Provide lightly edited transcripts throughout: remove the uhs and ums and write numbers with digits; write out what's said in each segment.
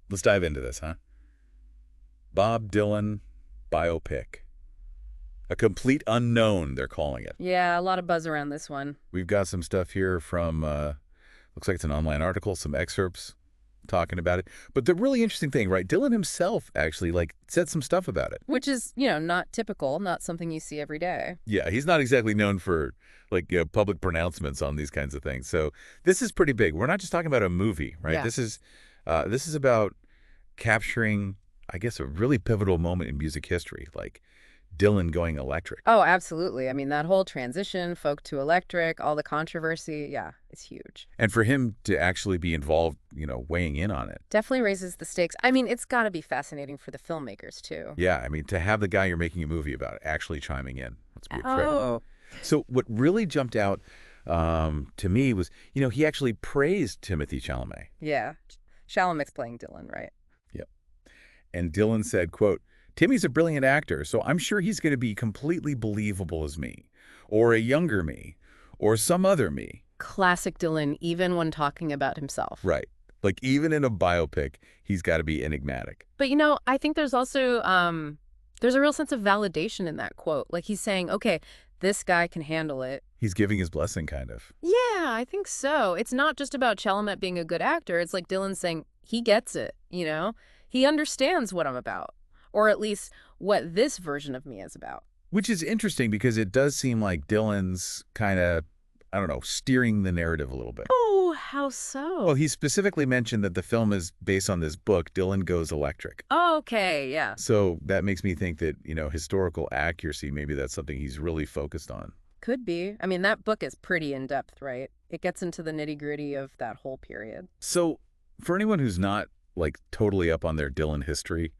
Let's dive into this, huh? Bob Dylan biopic. A complete unknown, they're calling it. Yeah, a lot of buzz around this one. We've got some stuff here from, looks like it's an online article, some excerpts talking about it. But the really interesting thing, right, Dylan himself actually, said some stuff about it. Which is, not typical, not something you see every day. Yeah, he's not exactly known for, public pronouncements on these kinds of things. So this is pretty big. We're not just talking about a movie, right? Yeah. This is about capturing, I guess, a really pivotal moment in music history, like Dylan going electric. Oh, absolutely. I mean, that whole transition, folk to electric, all the controversy, yeah, it's huge. And for him to actually be involved, weighing in on it. Definitely raises the stakes. I mean, it's got to be fascinating for the filmmakers, too. Yeah, I mean, to have the guy you're making a movie about actually chiming in. Let's be a trip. Oh. So what really jumped out to me was, he actually praised Timothée Chalamet. Yeah. Chalamet's playing Dylan, right? Yep. And Dylan said, quote, "Timmy's a brilliant actor, so I'm sure he's going to be completely believable as me, or a younger me, or some other me." Classic Dylan, even when talking about himself. Right. Like, even in a biopic, he's got to be enigmatic. But, I think there's also, there's a real sense of validation in that quote. Like, he's saying, okay, this guy can handle it. He's giving his blessing, kind of. Yeah, I think so. It's not just about Chalamet being a good actor. It's like Dylan saying, he gets it, He understands what I'm about. Or at least what this version of me is about. Which is interesting because it does seem like Dylan's kind of, I don't know, steering the narrative a little bit. Oh, how so? Well, he specifically mentioned that the film is based on this book, Dylan Goes Electric. Oh, okay, yeah. So that makes me think that, historical accuracy, maybe that's something he's really focused on. Could be. I mean, that book is pretty in-depth, right? It gets into the nitty-gritty of that whole period. So for anyone who's not, totally up on their Dylan history,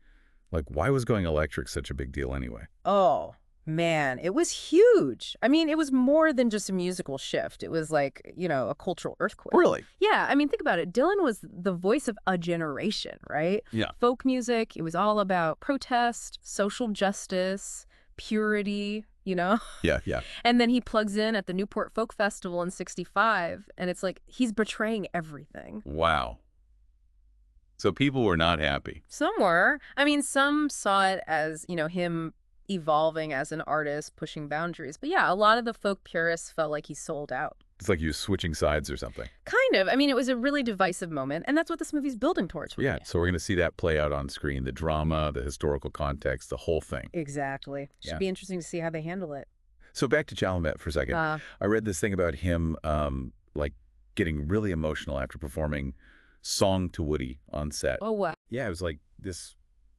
why was going electric such a big deal anyway? Oh, man, it was huge. I mean, it was more than just a musical shift. It was like, a cultural earthquake. Really? Yeah, I mean, think about it. Dylan was the voice of a generation, right? Yeah. Folk music, it was all about protest, social justice, purity, Yeah, yeah. And then he plugs in at the Newport Folk Festival in '65, and it's like he's betraying everything. Wow. So people were not happy. Some were. I mean, some saw it as, him evolving as an artist, pushing boundaries. But yeah, a lot of the folk purists felt like he sold out. It's like he was switching sides or something. Kind of. I mean, it was a really divisive moment, and that's what this movie's building towards for me. Yeah, so we're going to see that play out on screen. The drama, the historical context, the whole thing. Exactly. Should be interesting to see how they handle it. So back to Chalamet for a second. I read this thing about him, getting really emotional after performing Song to Woody on set. Oh, wow. Yeah, it was like this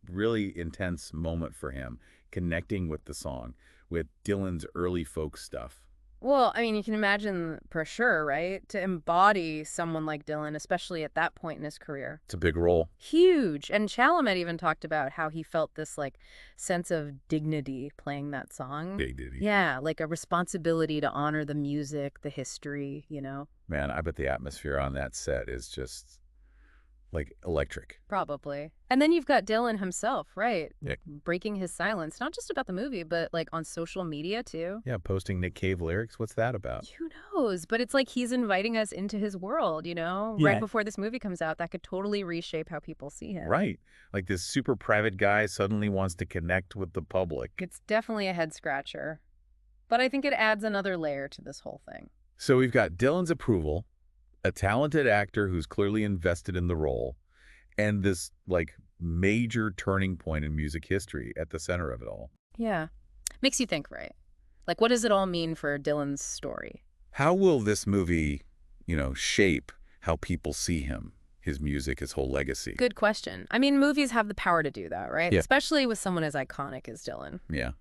really intense moment for him, connecting with the song, with Dylan's early folk stuff. Well, I mean, you can imagine for sure, right? To embody someone like Dylan, especially at that point in his career. It's a big role. Huge. And Chalamet even talked about how he felt this sense of dignity playing that song. Dignity. Yeah, like a responsibility to honor the music, the history, Man, I bet the atmosphere on that set is just electric. Probably. And then you've got Dylan himself, right? Yeah. Breaking his silence, not just about the movie, but on social media too. Yeah, posting Nick Cave lyrics. What's that about? Who knows? But it's like he's inviting us into his world, right before this movie comes out. That could totally reshape how people see him. Right. Like this super private guy suddenly wants to connect with the public. It's definitely a head scratcher. But I think it adds another layer to this whole thing. So we've got Dylan's approval, a talented actor who's clearly invested in the role, and this major turning point in music history at the center of it all. Yeah. Makes you think, right? What does it all mean for Dylan's story? How will this movie, shape how people see him, his music, his whole legacy? Good question. I mean, movies have the power to do that, right? Yeah. Especially with someone as iconic as Dylan. Yeah.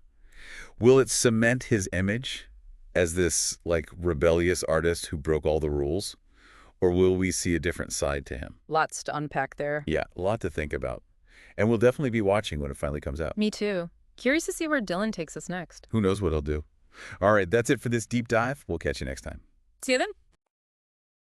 Will it cement his image as this rebellious artist who broke all the rules? Or will we see a different side to him? Lots to unpack there. Yeah, a lot to think about. And we'll definitely be watching when it finally comes out. Me too. Curious to see where Dylan takes us next. Who knows what he'll do. All right, that's it for this deep dive. We'll catch you next time. See you then.